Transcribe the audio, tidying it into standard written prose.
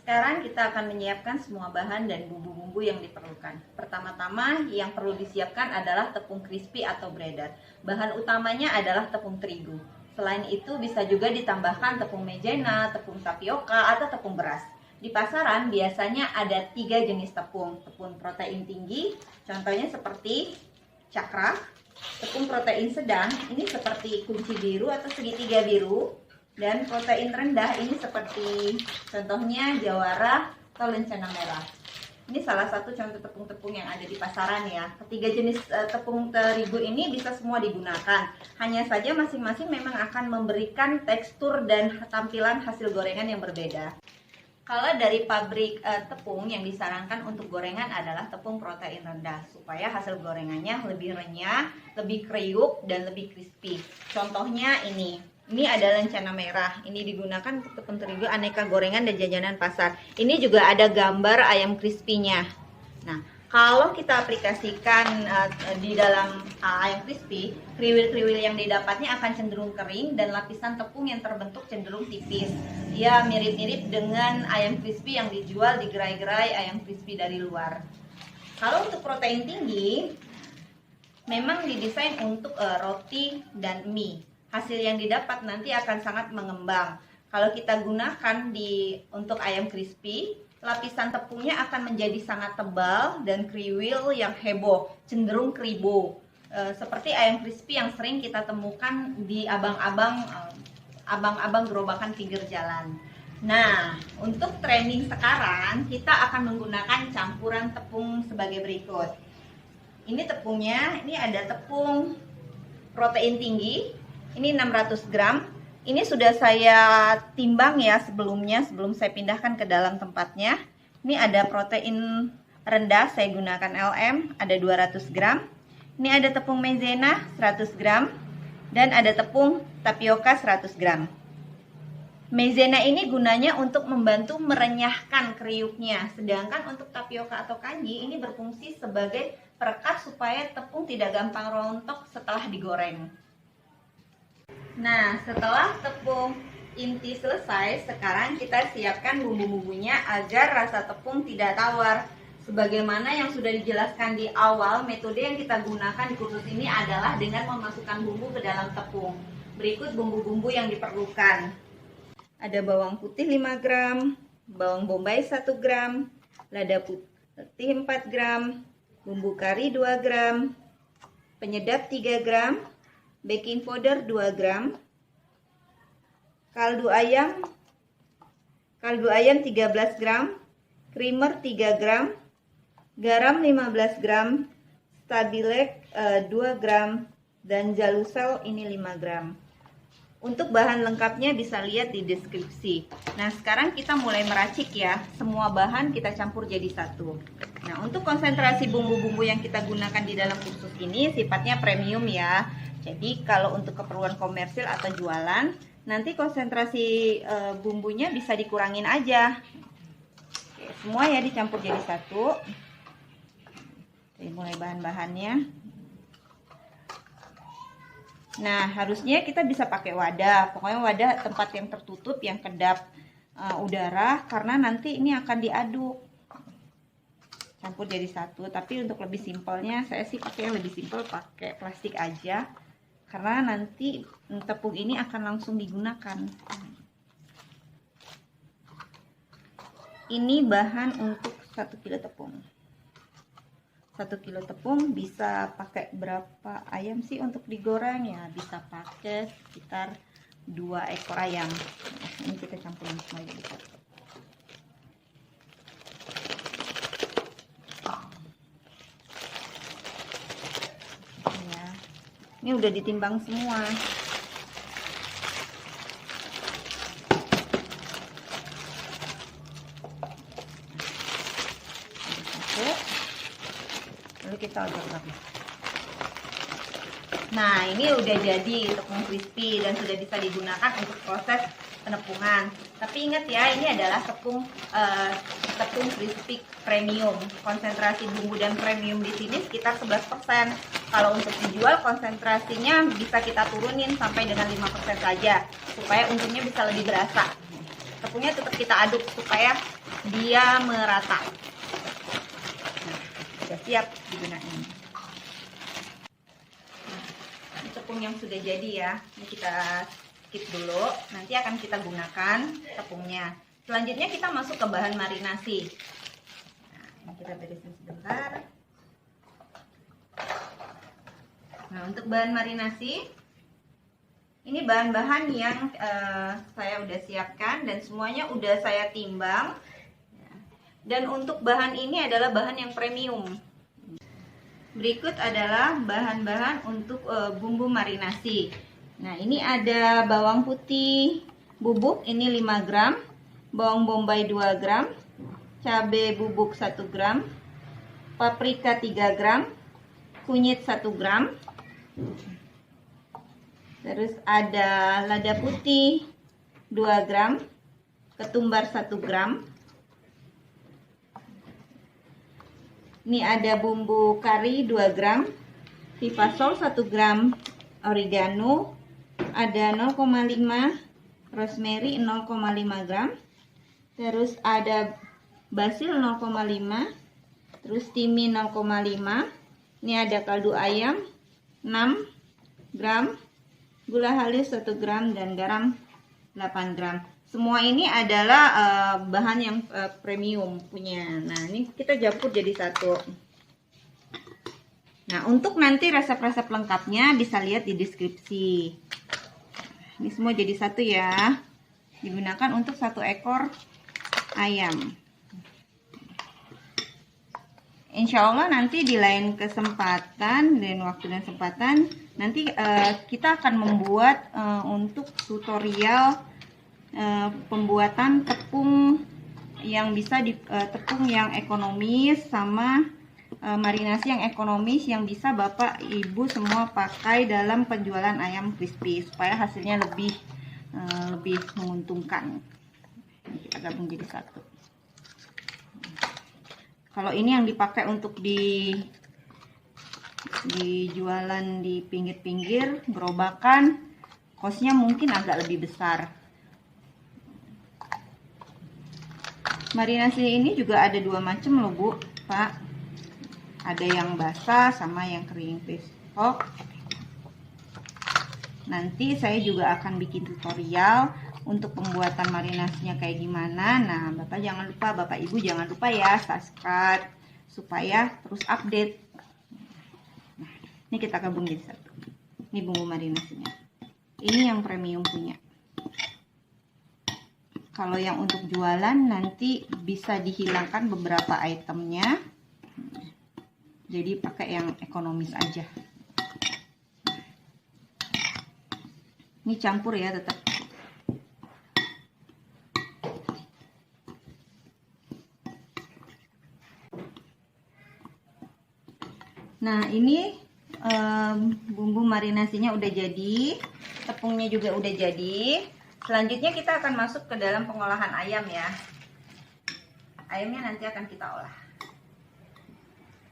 Sekarang kita akan menyiapkan semua bahan dan bumbu-bumbu yang diperlukan. Pertama-tama yang perlu disiapkan adalah tepung crispy atau breader. Bahan utamanya adalah tepung terigu. Selain itu bisa juga ditambahkan tepung maizena, tepung tapioka, atau tepung beras. Di pasaran biasanya ada 3 jenis tepung. Tepung protein tinggi, contohnya seperti cakra. Tepung protein sedang, ini seperti kunci biru atau segitiga biru. Dan protein rendah ini seperti contohnya jawara atau lencana merah. Ini salah satu contoh tepung-tepung yang ada di pasaran ya. Ketiga jenis tepung terigu ini bisa semua digunakan. Hanya saja masing-masing memang akan memberikan tekstur dan tampilan hasil gorengan yang berbeda. Kalau dari pabrik tepung yang disarankan untuk gorengan adalah tepung protein rendah supaya hasil gorengannya lebih renyah, lebih kriuk dan lebih crispy. Contohnya ini ada lencana merah. Ini digunakan untuk tepung terigu aneka gorengan dan jajanan pasar. Ini juga ada gambar ayam crispy-nya. Nah, kalau kita aplikasikan di dalam ayam crispy, kriwil-kriwil yang didapatnya akan cenderung kering dan lapisan tepung yang terbentuk cenderung tipis. Ya, mirip-mirip dengan ayam crispy yang dijual di gerai-gerai ayam crispy dari luar. Kalau untuk protein tinggi, memang didesain untuk roti dan mie. Hasil yang didapat nanti akan sangat mengembang. Kalau kita gunakan untuk ayam crispy, lapisan tepungnya akan menjadi sangat tebal dan kriwil yang heboh, cenderung kribo. Seperti ayam crispy yang sering kita temukan di abang-abang gerobakan pinggir jalan. Nah, untuk training sekarang kita akan menggunakan campuran tepung sebagai berikut. Ini tepungnya, ini ada tepung protein tinggi. Ini 600 gram. Ini sudah saya timbang ya sebelumnya, sebelum saya pindahkan ke dalam tempatnya. Ini ada protein rendah, saya gunakan LM, ada 200 gram. Ini ada tepung maizena 100 gram. Dan ada tepung tapioka 100 gram. Maizena ini gunanya untuk membantu merenyahkan kriuknya. Sedangkan untuk tapioka atau kanji ini berfungsi sebagai perekat supaya tepung tidak gampang rontok setelah digoreng. Nah, setelah tepung inti selesai, sekarang kita siapkan bumbu-bumbunya agar rasa tepung tidak tawar. Sebagaimana yang sudah dijelaskan di awal, metode yang kita gunakan di kursus ini adalah dengan memasukkan bumbu ke dalam tepung. Berikut bumbu-bumbu yang diperlukan. Ada bawang putih 5 gram, bawang bombay 1 gram, lada putih 4 gram, bumbu kari 2 gram, penyedap 3 gram, baking powder 2 gram, kaldu ayam 13 gram, creamer 3 gram, garam 15 gram, stabilek 2 gram, dan jalusel ini 5 gram. Untuk bahan lengkapnya bisa lihat di deskripsi. Nah, sekarang kita mulai meracik ya. Semua bahan kita campur jadi satu. Nah, untuk konsentrasi bumbu-bumbu yang kita gunakan di dalam kursus ini sifatnya premium ya. Jadi kalau untuk keperluan komersil atau jualan, nanti konsentrasi bumbunya bisa dikurangin aja. Oke, semua ya dicampur jadi satu. Oke, mulai bahan-bahannya. Nah, harusnya kita bisa pakai wadah. Pokoknya wadah tempat yang tertutup, yang kedap udara, karena nanti ini akan diaduk. Campur jadi satu. Tapi untuk lebih simpelnya, saya sih pakai yang lebih simpel, pakai plastik aja. Karena nanti tepung ini akan langsung digunakan. Ini bahan untuk 1 kilo tepung. 1 kilo tepung bisa pakai berapa ayam sih untuk digoreng ya? Bisa pakai sekitar 2 ekor ayam. Ini kita campurin semua jadi satu. Ini udah ditimbang semua. Lalu kita aduk-aduk. Nah, ini udah jadi tepung crispy dan sudah bisa digunakan untuk proses penepungan. Tapi ingat ya, ini adalah tepung crispy premium. Konsentrasi bumbu dan premium di sini sekitar 11%. Kalau untuk dijual konsentrasinya bisa kita turunin sampai dengan 5% saja supaya untungnya bisa lebih berasa. tepungnya tetap kita aduk supaya dia merata. Nah, sudah siap digunakan. Ini tepung yang sudah jadi ya. Ini kita skip dulu. Nanti akan kita gunakan tepungnya. Selanjutnya kita masuk ke bahan marinasi. Nah, ini kita beresin sebentar. Nah, untuk bahan marinasi, ini bahan-bahan yang saya udah siapkan dan semuanya udah saya timbang. Dan untuk bahan ini adalah bahan yang premium. Berikut adalah bahan-bahan untuk bumbu marinasi. Nah, ini ada bawang putih bubuk ini 5 gram, bawang bombay 2 gram, cabai bubuk 1 gram, paprika 3 gram, kunyit 1 gram. Terus ada lada putih 2 gram, ketumbar 1 gram. Ini ada bumbu kari 2 gram, vivasol 1 gram, oregano ada 0,5, rosemary 0,5 gram. Terus ada basil 0,5, terus timin 0,5. Ini ada kaldu ayam 6 gram, gula halus 1 gram, dan garam 8 gram. Semua ini adalah bahan yang premium punya. Nah, ini kita campur jadi satu. Nah, untuk nanti resep-resep lengkapnya bisa lihat di deskripsi. Ini semua jadi satu ya. Digunakan untuk 1 ekor ayam. Insya Allah nanti di lain kesempatan dan waktu dan kesempatan nanti kita akan membuat untuk tutorial pembuatan tepung yang bisa tepung yang ekonomis sama marinasi yang ekonomis yang bisa Bapak Ibu semua pakai dalam penjualan ayam crispy supaya hasilnya lebih menguntungkan. Kita gabung jadi satu. Kalau ini yang dipakai untuk dijualan di pinggir-pinggir gerobakan, kosnya mungkin agak lebih besar. Marinasi ini juga ada 2 macam loh Bu, Pak. Ada yang basah sama yang kering besok. Nanti saya juga akan bikin tutorial untuk pembuatan marinasinya kayak gimana. Nah, Bapak jangan lupa, Bapak Ibu jangan lupa ya subscribe supaya terus update. Nah, ini kita gabung jadi satu. Ini bumbu marinasinya. Ini yang premium punya. Kalau yang untuk jualan nanti bisa dihilangkan beberapa itemnya. Jadi pakai yang ekonomis aja. Ini campur ya tetap. Nah, ini bumbu marinasinya udah jadi, tepungnya juga udah jadi. Selanjutnya kita akan masuk ke dalam pengolahan ayam ya. Ayamnya nanti akan kita olah.